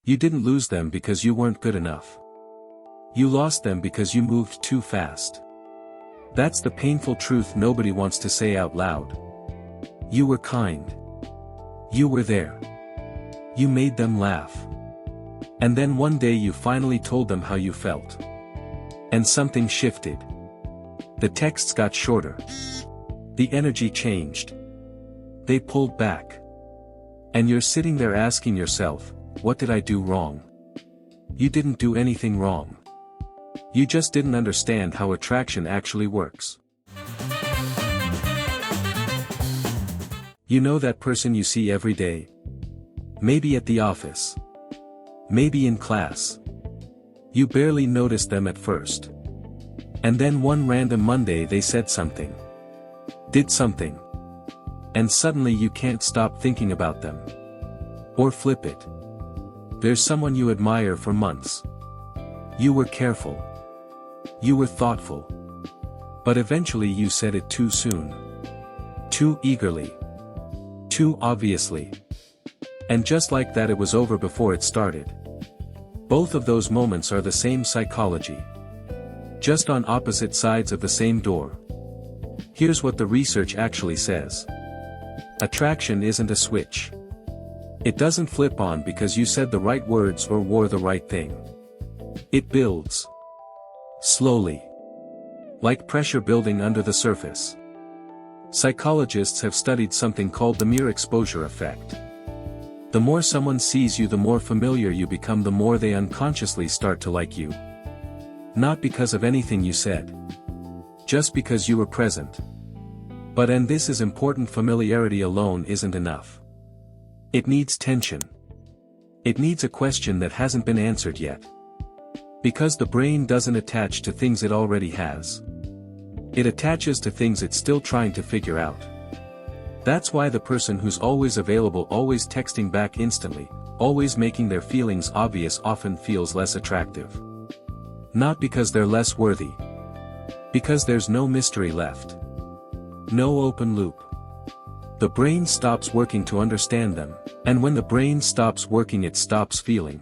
You didn't lose them because you weren't good enough. You lost them because you moved too fast. That's the painful truth nobody wants to say out loud. You were kind. You were there. You made them laugh. And then one day you finally told them how you felt. And something shifted. The texts got shorter. The energy changed. They pulled back. And you're sitting there asking yourself, what did I do wrong? You didn't do anything wrong. You just didn't understand how attraction actually works. You know that person you see every day? Maybe at the office. Maybe in class. You barely noticed them at first. And then one random Monday they said something. Did something. And suddenly you can't stop thinking about them. Or flip it. There's someone you admire for months. You were careful. You were thoughtful. But eventually you said it too soon. Too eagerly. Too obviously. And just like that it was over before it started. Both of those moments are the same psychology. Just on opposite sides of the same door. Here's what the research actually says. Attraction isn't a switch. It doesn't flip on because you said the right words or wore the right thing. It builds. Slowly. Like pressure building under the surface. Psychologists have studied something called the mere exposure effect. The more someone sees you, the more familiar you become, the more they unconsciously start to like you. Not because of anything you said. Just because you were present. But and this is important, familiarity alone isn't enough. It needs tension. It needs a question that hasn't been answered yet. Because the brain doesn't attach to things it already has. It attaches to things it's still trying to figure out. That's why the person who's always available, always texting back instantly, always making their feelings obvious often feels less attractive. Not because they're less worthy. Because there's no mystery left. No open loop. The brain stops working to understand them, and when the brain stops working it stops feeling.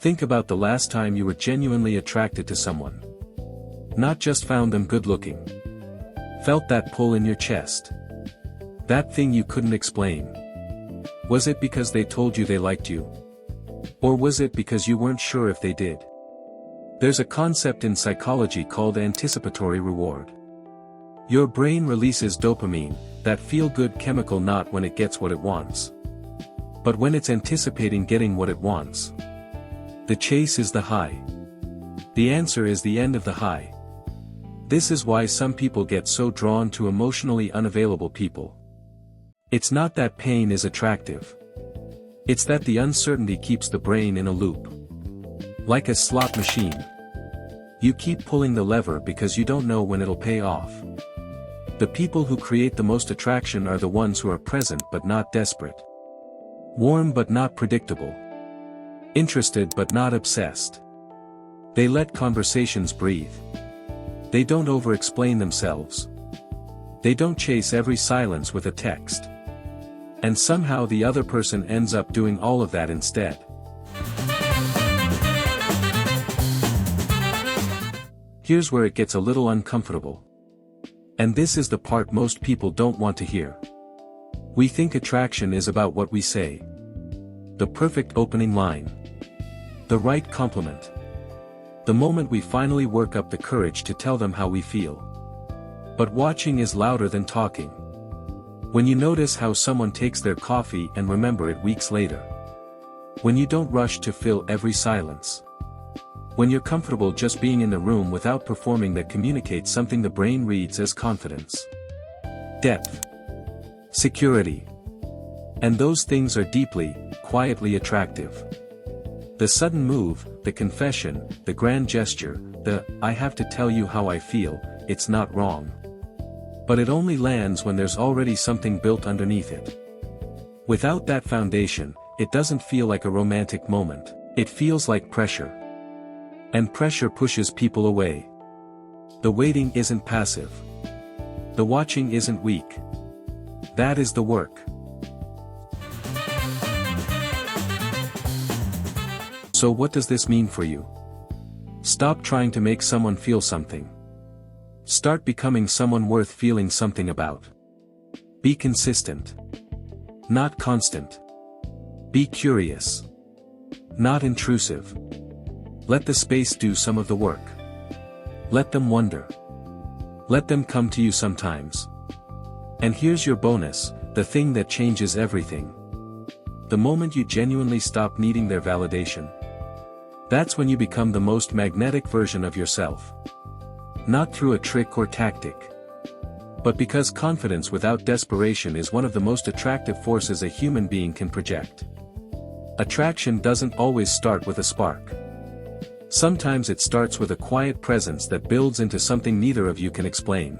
Think about the last time you were genuinely attracted to someone. Not just found them good looking. Felt that pull in your chest. That thing you couldn't explain. Was it because they told you they liked you? Or was it because you weren't sure if they did? There's a concept in psychology called anticipatory reward. Your brain releases dopamine, that feel-good chemical, not when it gets what it wants, but when it's anticipating getting what it wants. The chase is the high. The answer is the end of the high. This is why some people get so drawn to emotionally unavailable people. It's not that pain is attractive. It's that the uncertainty keeps the brain in a loop. Like a slot machine. You keep pulling the lever because you don't know when it'll pay off. The people who create the most attraction are the ones who are present but not desperate. Warm but not predictable. Interested but not obsessed. They let conversations breathe. They don't over-explain themselves. They don't chase every silence with a text. And somehow the other person ends up doing all of that instead. Here's where it gets a little uncomfortable. And this is the part most people don't want to hear. We think attraction is about what we say. The perfect opening line. The right compliment. The moment we finally work up the courage to tell them how we feel. But watching is louder than talking. When you notice how someone takes their coffee and remember it weeks later. When you don't rush to fill every silence. When you're comfortable just being in the room without performing, that communicates something the brain reads as confidence. Depth. Security. And those things are deeply, quietly attractive. The sudden move, the confession, the grand gesture, the, I have to tell you how I feel, it's not wrong. But it only lands when there's already something built underneath it. Without that foundation, it doesn't feel like a romantic moment, it feels like pressure. And pressure pushes people away. The waiting isn't passive. The watching isn't weak. That is the work. So what does this mean for you? Stop trying to make someone feel something. Start becoming someone worth feeling something about. Be consistent. Not constant. Be curious. Not intrusive. Let the space do some of the work. Let them wonder. Let them come to you sometimes. And here's your bonus, the thing that changes everything. The moment you genuinely stop needing their validation. That's when you become the most magnetic version of yourself. Not through a trick or tactic. But because confidence without desperation is one of the most attractive forces a human being can project. Attraction doesn't always start with a spark. Sometimes it starts with a quiet presence that builds into something neither of you can explain.